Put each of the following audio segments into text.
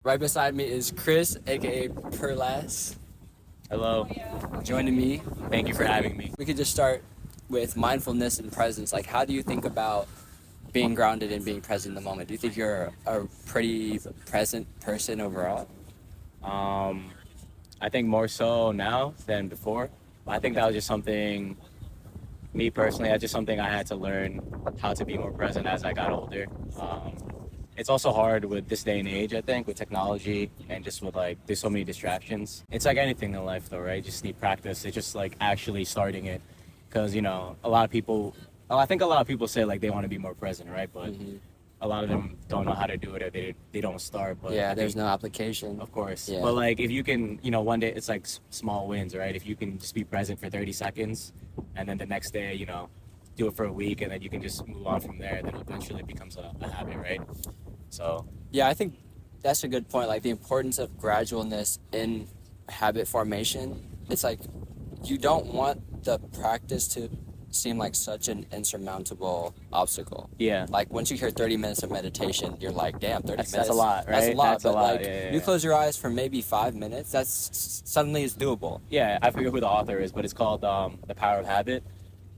Right beside me is Chris, aka Perlas, Hello. joining me. Thank you for having me. We could just start with mindfulness and presence. Like, how do you think about being grounded and being present in the moment? Do you think you're a pretty present person overall? Um, I think more so now than before. I think that was just something, me personally, that's just something I had to learn how to be more present as I got older. Um, it's also hard with this day and age, I think, with technology and just with like, there's so many distractions. It's like anything in life though, right? You just need practice. It's just like actually starting it. Because, a lot of people, I think a lot of people say like they want to be more present, right? But a lot of them don't know how to do it or they don't start. But Yeah, I there's think, no application. of course. Yeah. But like if you can, one day it's like small wins, right? If you can just be present for 30 seconds and then the next day, do it for a week and then you can just move on from there, then eventually it becomes a habit, right? So, Yeah, I think that's a good point. Like, the importance of gradualness in habit formation. It's like you don't want the practice to seem like such an insurmountable obstacle. yeah. Like, once you hear 30 minutes of meditation, you're like, damn, 30 That's minutes. a lot, right? That's a lot. That's a But lot. like, Yeah. you close your eyes for maybe 5 minutes, suddenly it's doable. Yeah, I forget who the author is, but it's called The Power of Habit.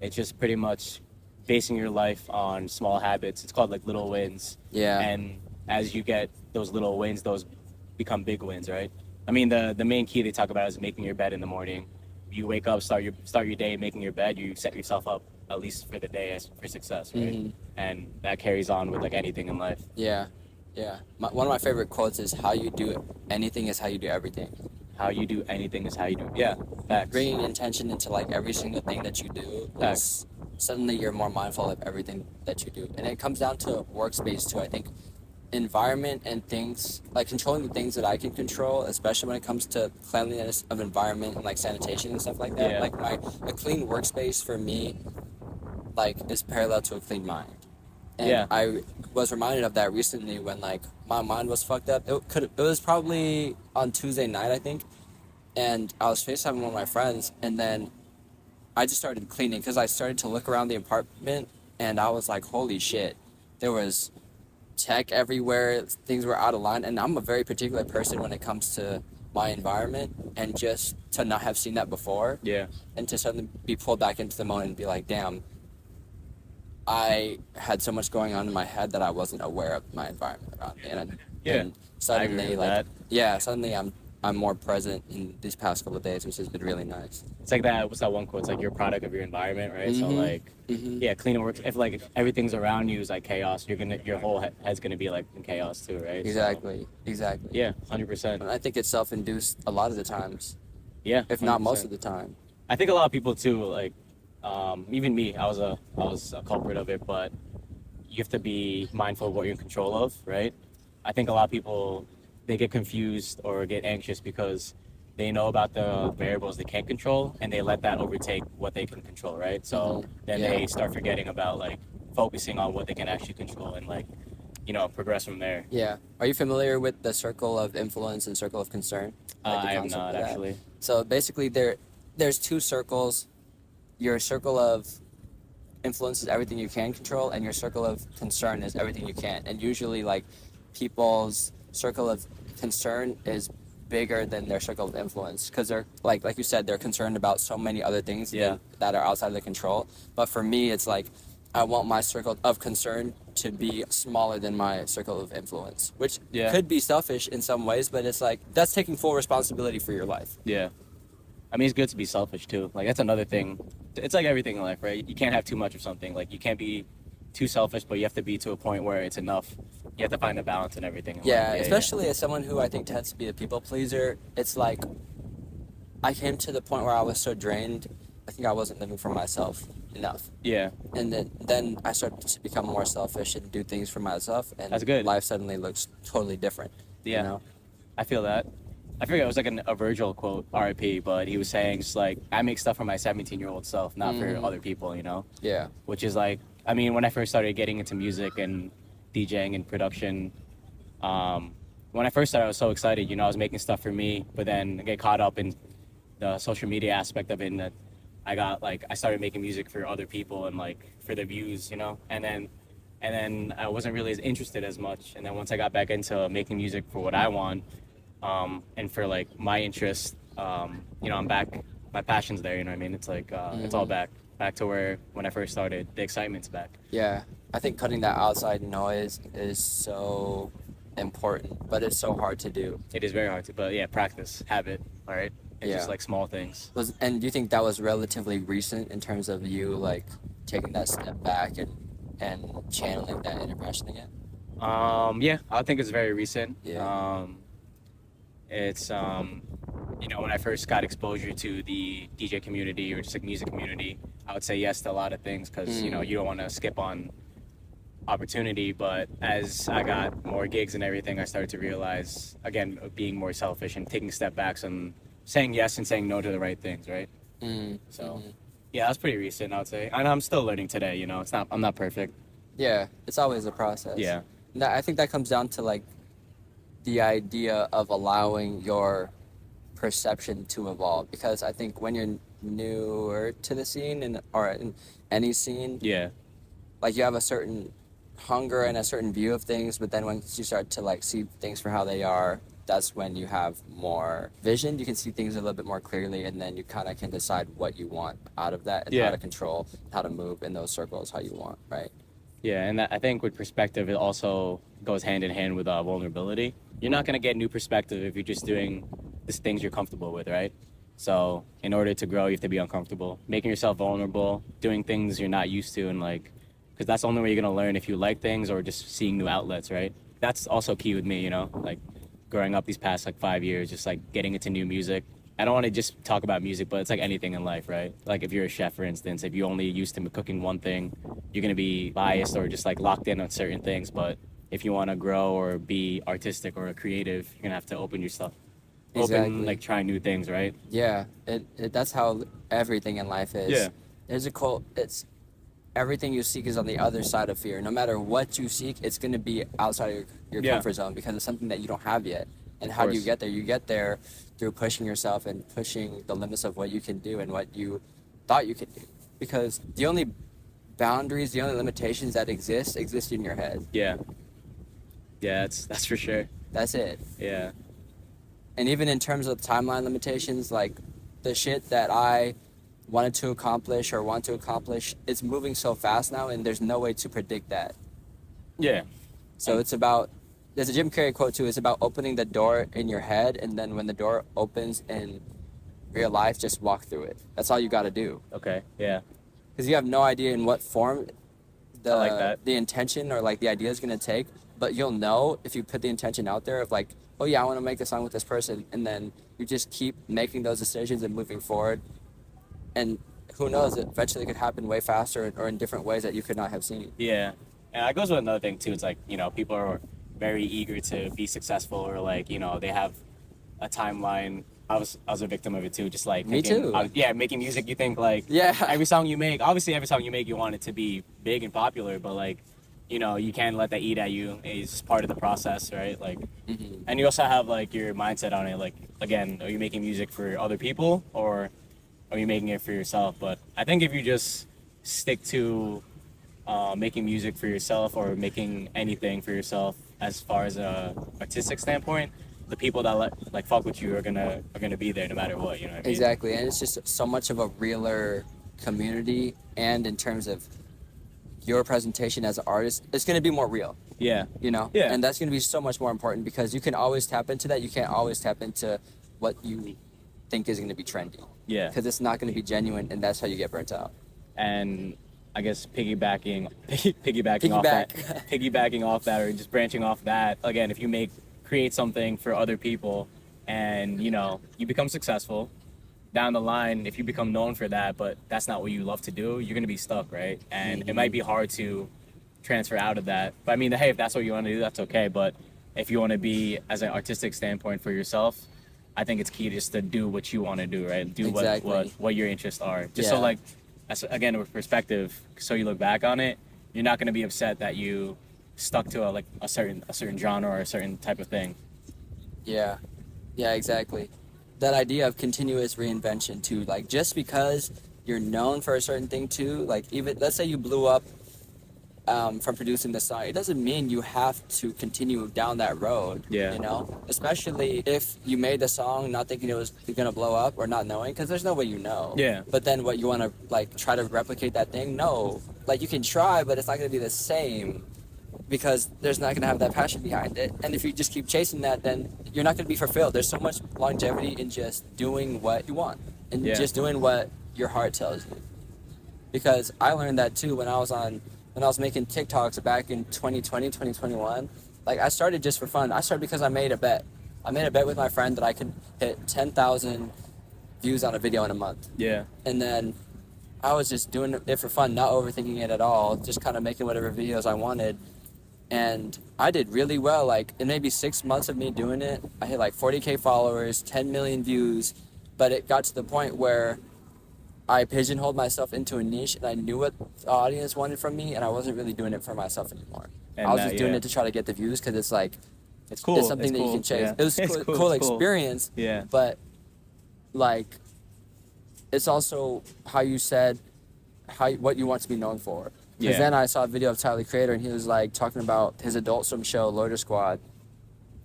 It's just pretty much basing your life on small habits. It's called like little wins. Yeah. And as you get those little wins, those become big wins, right? I mean, the main key they talk about is making your bed in the morning. You wake up, start your day making your bed. You set yourself up at least for the day for success, right? And that carries on with like anything in life. Yeah. Yeah. One of my favorite quotes is, how you do anything is how you do everything. How you do anything is how you do. Yeah, facts. Bringing intention into like every single thing that you do, Facts. suddenly you're more mindful of everything that you do. And it comes down to workspace too. I think environment and things, like controlling the things that I can control, especially when it comes to cleanliness of environment and like sanitation and stuff like that. Yeah. Like, a clean workspace for me, like, is parallel to a clean mind. And Yeah. I was reminded of that recently when like my mind was fucked up. It was probably on Tuesday night, I think, and I was FaceTiming one of my friends, and then I just started cleaning because I started to look around the apartment, and I was like, holy shit, there was tech everywhere, things were out of line, and I'm a very particular person when it comes to my environment, and just to not have seen that before, Yeah. and to suddenly be pulled back into the moment and be like, damn, I had so much going on in my head that I wasn't aware of my environment around me, and I suddenly agree with like that. yeah, suddenly I'm more present in these past couple of days, which has been really nice. It's like that. What's that one quote? It's like you're a product of your environment, right? So like, Mm-hmm. yeah, clean work. If everything's around you is like chaos, your whole head's gonna be like in chaos too, right? Exactly. So, yeah, 100%. And I think it's self-induced a lot of the times, Yeah, if not most 100%. of the time. I think a lot of people too, like, even me, I was a culprit of it, but you have to be mindful of what you're in control of, right? I think a lot of people, they get confused or get anxious because they know about the variables they can't control and they let that overtake what they can control, right? So then Yeah. they start forgetting about like focusing on what they can actually control and like, progress from there. Yeah. Are you familiar with the circle of influence and circle of concern? Like the I am concept not of that? actually. So basically, there's two circles. Your circle of influence is everything you can control, and your circle of concern is everything you can't. And usually, like, people's circle of concern is bigger than their circle of influence, because they're like you said, they're concerned about so many other things Yeah. that are outside of their control. But for me, it's like, I want my circle of concern to be smaller than my circle of influence, which Yeah. could be selfish in some ways, but it's like, that's taking full responsibility for your life. Yeah. I mean, it's good to be selfish too. Like that's another thing. It's like everything in life, right? You can't have too much of something. Like you can't be too selfish, but you have to be to a point where it's enough. You have to find a balance in everything. In Yeah, life. especially as someone who I think tends to be a people pleaser, it's like I came to the point where I was so drained, I think I wasn't living for myself enough. Yeah. And then I started to become more selfish and do things for myself, and That's good. life suddenly looks totally different. Yeah. You know? I feel that. I forget, it was like a Virgil quote, RIP, but he was saying just like, I make stuff for my 17-year-old self, not for other people, Yeah. Which is like, I mean, when I first started getting into music and DJing and production, when I first started, I was so excited, I was making stuff for me, but then I get caught up in the social media aspect of it, and that I started making music for other people and like for the views, and then and then I wasn't really as interested as much. And then once I got back into making music for what I want, and for like my interest, I'm back. My passion's there. You know what I mean? It's like it's all back to where when I first started. The excitement's back. Yeah, I think cutting that outside noise is so important, but it's so hard to do. It is very hard to, but yeah, practice, habit, all right, and Yeah. just like small things. And do you think that was relatively recent in terms of you like taking that step back and channeling that inner passion again? Yeah, I think it's very recent. Yeah. It's when I first got exposure to the DJ community or just like music community, I would say yes to a lot of things because you don't want to skip on opportunity. But as I got more gigs and everything, I started to realize again being more selfish and taking step backs and saying yes and saying no to the right things, right? So yeah, that's pretty recent, I would say. And I'm still learning today. I'm not perfect. Yeah, it's always a process. Yeah. I think that comes down to like the idea of allowing your perception to evolve, because I think when you're newer to the scene or in any scene, Yeah. like you have a certain hunger and a certain view of things, but then once you start to like see things for how they are, that's when you have more vision. You can see things a little bit more clearly, and then you kind of can decide what you want out of that and how to control, how to move in those circles how you want, right? Yeah, and I think with perspective, it also goes hand in hand with vulnerability. You're not going to get new perspective if you're just doing the things you're comfortable with, right? So in order to grow, you have to be uncomfortable, making yourself vulnerable, doing things you're not used to, and like, because that's the only way you're going to learn if you like things or just seeing new outlets, right? That's also key with me, like growing up these past like 5 years, just like getting into new music. I don't want to just talk about music, but it's like anything in life, right? Like if you're a chef, for instance, if you're only used to cooking one thing, you're going to be biased or just like locked in on certain things. But if you want to grow or be artistic or creative, you're going to have to open yourself. Exactly. Open, like try new things, right? Yeah, that's how everything in life is. Yeah. There's a quote, it's everything you seek is on the other side of fear. No matter what you seek, it's going to be outside of your comfort zone because it's something that you don't have yet. And how do you get there? You get there through pushing yourself and pushing the limits of what you can do and what you thought you could do. Because the only boundaries, the only limitations that exist in your head. Yeah. Yeah, that's for sure. That's it. Yeah. And even in terms of timeline limitations, like the shit that I wanted to accomplish or want to accomplish, it's moving so fast now, and there's no way to predict that. Yeah. So it's about, there's a Jim Carrey quote too, it's about opening the door in your head, and then when the door opens in real life, just walk through it. That's all you got to do. Okay. Yeah. Because you have no idea in what form I like that. the intention or like the idea is going to take, but you'll know if you put the intention out there of like, oh yeah, I want to make a song with this person, and then you just keep making those decisions and moving forward, and who knows, it eventually could happen way faster or in different ways that you could not have seen. Yeah. And that goes with another thing too. It's like, people are very eager to be successful, or like, they have a timeline. I was a victim of it too. Just like Me too. Making music, you think like Yeah. every song you make, obviously every song you make, you want it to be big and popular, but like, you can't let that eat at you. It's just part of the process, right? Like, and you also have like your mindset on it. Like, again, are you making music for other people or are you making it for yourself? But I think if you just stick to making music for yourself or making anything for yourself, as far as a artistic standpoint, the people that like fuck with you are gonna be there no matter what. You know what I mean? Exactly, and it's just so much of a realer community, and in terms of your presentation as an artist, it's going to be more real. Yeah. Yeah. And that's going to be so much more important because you can always tap into that. You can't always tap into what you think is going to be trendy. Yeah. Because it's not going to be genuine, and that's how you get burnt out. And I guess piggybacking off that, or just branching off that. Again, if you create something for other people, and you become successful, down the line, if you become known for that, but that's not what you love to do, you're gonna be stuck, right? And it might be hard to transfer out of that. But I mean, hey, if that's what you want to do, that's okay. But if you want to be, as an artistic standpoint for yourself, I think it's key just to do what you want to do, right? Do what your interests are. Just so like, that's, again, with perspective, so you look back on it, you're not gonna be upset that you stuck to a certain genre or a certain type of thing. Yeah, exactly. That idea of continuous reinvention too, like just because you're known for a certain thing too, like even let's say you blew up from producing the song, it doesn't mean you have to continue down that road. Yeah. You know, especially if you made the song not thinking it was gonna blow up or not knowing, because there's no way you know. Yeah. But then what you want to like try to replicate that thing? No, like you can try, but it's not gonna be the same because there's not gonna have that passion behind it. And if you just keep chasing that, then you're not gonna be fulfilled. There's so much longevity in just doing what you want and Yeah. just doing what your heart tells you. Because I learned that too when I was making TikToks back in 2020, 2021. Like I started just for fun. I started because I made a bet. I made a bet with my friend that I could hit 10,000 views on a video in a month. Yeah. And then I was just doing it for fun, not overthinking it at all, just kind of making whatever videos I wanted. And I did really well. Like in maybe 6 months of me doing it, I hit like 40K followers, 10 million views. But it got to the point where I pigeonholed myself into a niche, and I knew what the audience wanted from me, and I wasn't really doing it for myself anymore. And I was just doing it to try to get the views because it's like It's cool. it's something It's that cool. you can chase. Yeah. It was It's cool It's experience, Yeah. but like it's also how you said what you want to be known for. Because Yeah. then I saw a video of Tyler the Creator, and he was like talking about his Adult Swim show, Loader Squad.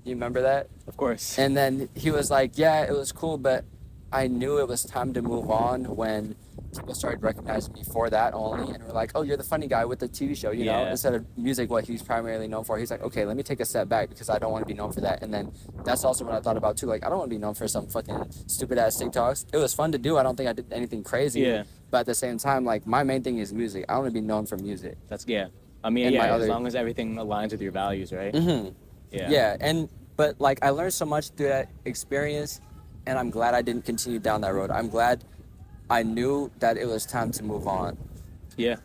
You remember that? Of course. And then he was like, yeah, it was cool, but I knew it was time to move on when people started recognizing me for that only, and were like, oh, you're the funny guy with the TV show, you know, Yeah. instead of music, what he's primarily known for. He's like, okay, let me take a step back because I don't want to be known for that. And then that's also what I thought about too. Like, I don't want to be known for some fucking stupid ass TikToks. It was fun to do. I don't think I did anything crazy. Yeah. But at the same time, like, my main thing is music. I want to be known for music. That's yeah. I mean, And yeah. my As other- long as everything aligns with your values, right? Mm-hmm. Yeah. Yeah, but like I learned so much through that experience, and I'm glad I didn't continue down that road. I'm glad I knew that it was time to move on. Yeah.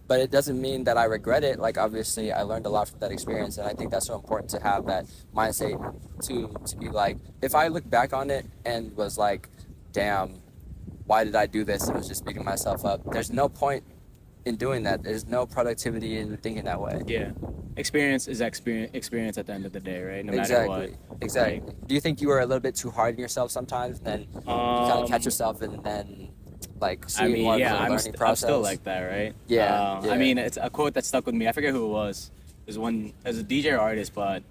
But it doesn't mean that I regret it. Like obviously I learned a lot from that experience, and I think that's so important to have that mindset to be like, if I look back on it and was like, damn, why did I do this? It was just beating myself up. There's no point in doing that. There's no productivity in thinking that way. Yeah. Experience is experience at the end of the day, right? No matter Exactly. what. Exactly. Right. Do you think you were a little bit too hard on yourself sometimes? Then you kind of catch yourself and then like see I it mean, more yeah, of a I'm, learning process? I'm still like that, right? Yeah, yeah. I mean, it's a quote that stuck with me. I forget who it was. There's one as a DJ or artist, but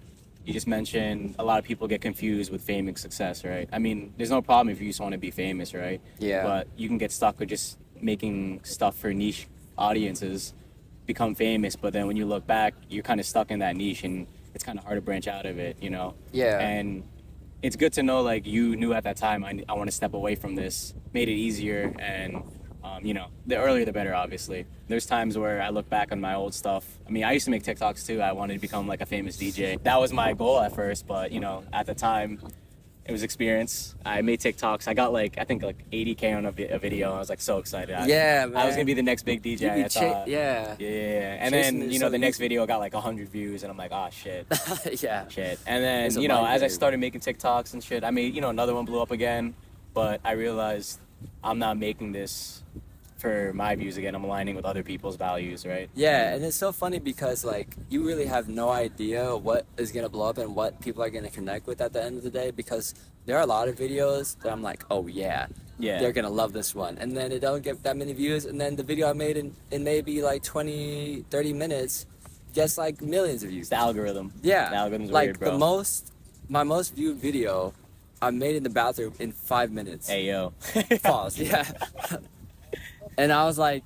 you just mentioned a lot of people get confused with fame and success, right? I mean, there's no problem if you just want to be famous, right? Yeah. But you can get stuck with just making stuff for niche audiences, become famous, but then when you look back, you're kind of stuck in that niche, and it's kind of hard to branch out of it, you know? Yeah. And it's good to know, like, you knew at that time, I want to step away from this, made it easier, and you know, the earlier the better, obviously. There's times where I look back on my old stuff. I mean, I used to make TikToks too. I wanted to become like a famous DJ. That was my goal at first, but you know, at the time, it was experience. I made TikToks. I got like, I think like 80K on a video. I was like so excited. Yeah, I was man. gonna be the next big DJ. You be I thought. yeah. Yeah. And Chasing then, it you know, so the next easy. video got like 100 views, and I'm like, oh shit. Yeah. Shit. And then, It's a you know, life, as I baby. started making TikToks and shit, I made, you know, another one blew up again, but I realized I'm not making this for my views again. I'm aligning with other people's values, right? Yeah, and it's so funny because like you really have no idea what is gonna blow up and what people are gonna connect with at the end of the day, because there are a lot of videos that I'm like, oh yeah, Yeah. they're gonna love this one, and then it don't get that many views, and then the video I made in maybe like 20-30 minutes gets like millions of views. It's the algorithm. Yeah, The algorithm's like weird, bro. my most viewed video I made in the bathroom in 5 minutes. Hey, yo. Pause. Yeah. And I was like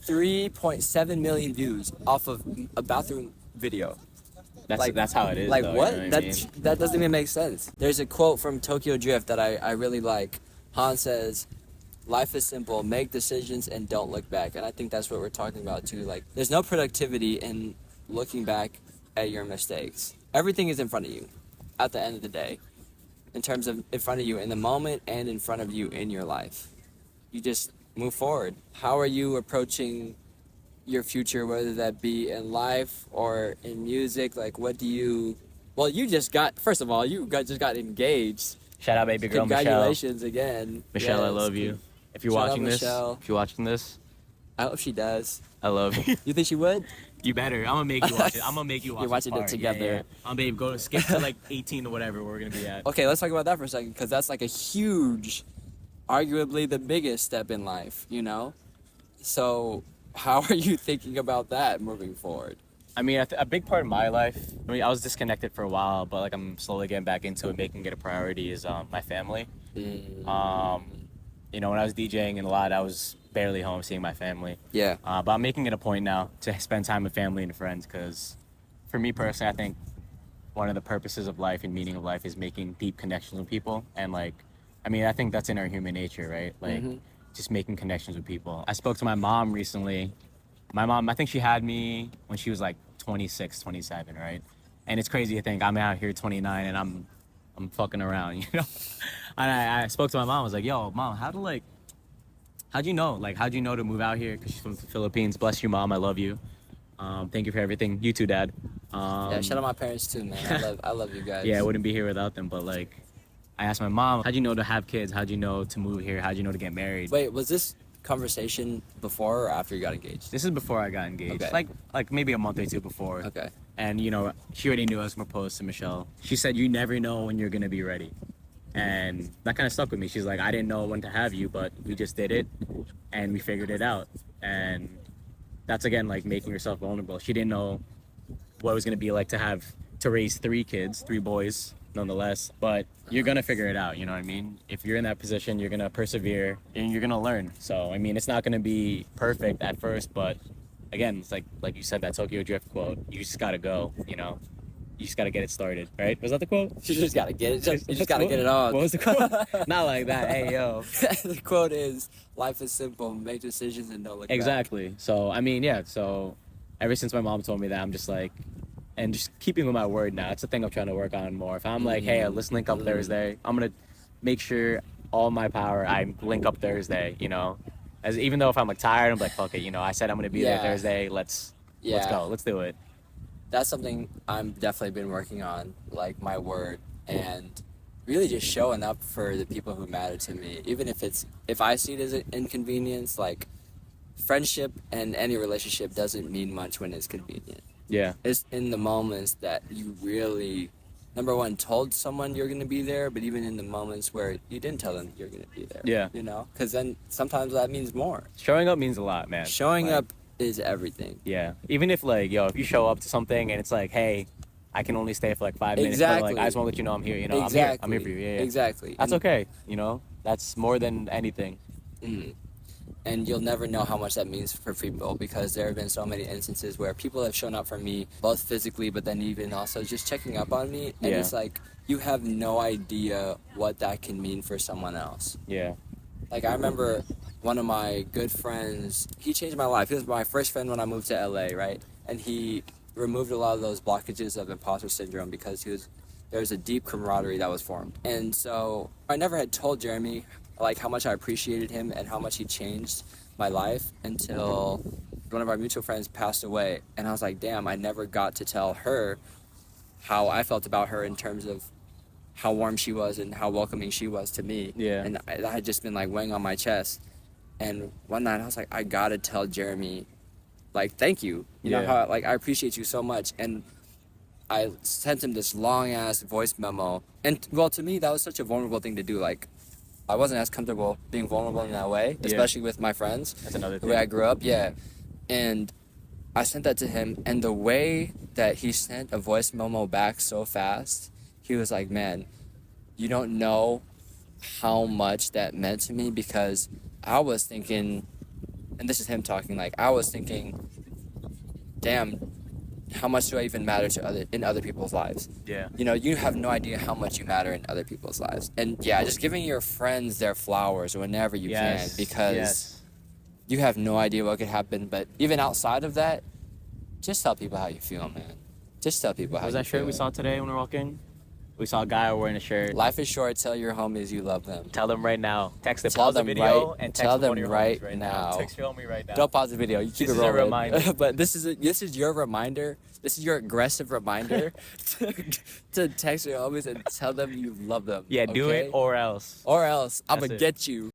3.7 million views off of a bathroom video. That's how it is. Like though, what? You know That I mean? that doesn't even make sense. There's a quote from Tokyo Drift that I really like. Han says, "Life is simple. Make decisions and don't look back." And I think that's what we're talking about too. Like, there's no productivity in looking back at your mistakes. Everything is in front of you at the end of the day, in terms of in front of you in the moment and in front of you in your life. You just move forward. How are you approaching your future, whether that be in life or in music? Like, what do you... Well, you just got... First of all, just got engaged. Shout out, baby girl, Michelle. Congratulations again. Michelle, I Yes. love you. If you're Shout out, watching this, Michelle. if you're watching this, I hope she does. I love you. You think she would? You better. I'm gonna make you watch it. I'm gonna make you watch You're watching this it part. together. Yeah. Babe, go skip to like 18 or whatever we're gonna be at. Okay, let's talk about that for a second, because that's like a huge, arguably the biggest step in life, you know? So how are you thinking about that moving forward? I mean, a big part of my life. I mean, I was disconnected for a while, but like I'm slowly getting back into it, making it a priority. Is my family. You know, when I was DJing and a lot, I was barely home seeing my family. Yeah. But I'm making it a point now to spend time with family and friends because, for me personally, I think one of the purposes of life and meaning of life is making deep connections with people. And like, I mean, I think that's in our human nature, right? Like, just making connections with people. I spoke to my mom recently. My mom, I think she had me when she was like 26, 27, right? And it's crazy to think I'm out here 29 and I'm fucking around, you know? And I spoke to my mom. I was like, yo, mom, how'd you know? Like, how'd you know to move out here? Because she's from the Philippines. Bless you, mom. I love you. Thank you for everything. You too, dad. Yeah, shout out my parents too, man. I love you guys. Yeah, I wouldn't be here without them. But like, I asked my mom, how'd you know to have kids? How'd you know to move here? How'd you know to get married? Wait, was this conversation before or after you got engaged? This is before I got engaged. Okay. Like maybe a month or two before. Okay. And you know, she already knew I was proposed to Michelle. She said, you never know when you're gonna be ready. And that kind of stuck with me. She's like, I didn't know when to have you, but we just did it and we figured it out. And that's again like making yourself vulnerable. She didn't know what it was gonna be like to raise 3 kids, 3 boys nonetheless, but you're gonna figure it out, you know what I mean? If you're in that position, you're gonna persevere and you're gonna learn. So I mean, it's not gonna be perfect at first, but again, it's like you said, that Tokyo Drift quote, you just gotta go, you know? You just gotta get it started, right? Was that the quote? You just gotta get it. You just gotta get it on. What was the quote? Not like that. Hey, yo. The quote is, "Life is simple. Make decisions and don't look back." Exactly. So I mean, yeah. So ever since my mom told me that, I'm just like, and just keeping with my word now. It's the thing I'm trying to work on more. If I'm like, hey, let's link up Thursday, I'm gonna make sure all my power I link up Thursday. You know, as even though if I'm like tired, I'm like, fuck it. You know, I said I'm gonna be there Thursday. Let's go. Let's do it. That's something I'm definitely been working on, like my word, and really just showing up for the people who matter to me, even if I see it as an inconvenience. Like, friendship and any relationship doesn't mean much when it's convenient. Yeah. It's in the moments that you really, number one, told someone you're gonna be there, but even in the moments where you didn't tell them you're gonna be there. Yeah. You know, because then sometimes that means more. Showing up means a lot, man. Showing up is everything. Yeah. Even if like, yo, if you show up to something and it's like, hey, I can only stay for like 5 minutes, but like I just want to let you know I'm here. You know, Exactly. I'm here for you. Yeah. Exactly. That's okay. You know, that's more than anything. And you'll never know how much that means for people, because there have been so many instances where people have shown up for me, both physically, but then even also just checking up on me. And it's like, you have no idea what that can mean for someone else. Yeah. Like, I remember one of my good friends, he changed my life. He was my first friend when I moved to LA, right? And he removed a lot of those blockages of imposter syndrome because there was a deep camaraderie that was formed. And so I never had told Jeremy like how much I appreciated him and how much he changed my life until one of our mutual friends passed away. And I was like, damn, I never got to tell her how I felt about her in terms of how warm she was and how welcoming she was to me. Yeah. And that had just been like weighing on my chest. And one night I was like, I gotta tell Jeremy, like, thank you. You know how, like, I appreciate you so much. And I sent him this long ass voice memo. And well, to me, that was such a vulnerable thing to do. Like, I wasn't as comfortable being vulnerable in that way, especially with my friends. That's another thing. The way I grew up, And I sent that to him, and the way that he sent a voice memo back so fast, he was like, man, you don't know how much that meant to me, because I was thinking, and this is him talking, like, I was thinking, damn, how much do I even matter in other people's lives? Yeah. You know, you have no idea how much you matter in other people's lives. And just giving your friends their flowers whenever you can, because you have no idea what could happen. But even outside of that, just tell people how you feel, man. Just tell people how you feel. Was that shirt we saw today when we were walking? We saw a guy wearing a shirt. Life is short. Tell your homies you love them. Tell them right now. Text it. Tell Pause the them video and text tell them one of your right homies now. Text your homie right now. Don't pause the video. You keep This it is a rolling. reminder. But this is your reminder. This is your aggressive reminder to text your homies and tell them you love them. Yeah, do it or else. Or else I'm That's gonna it. get you.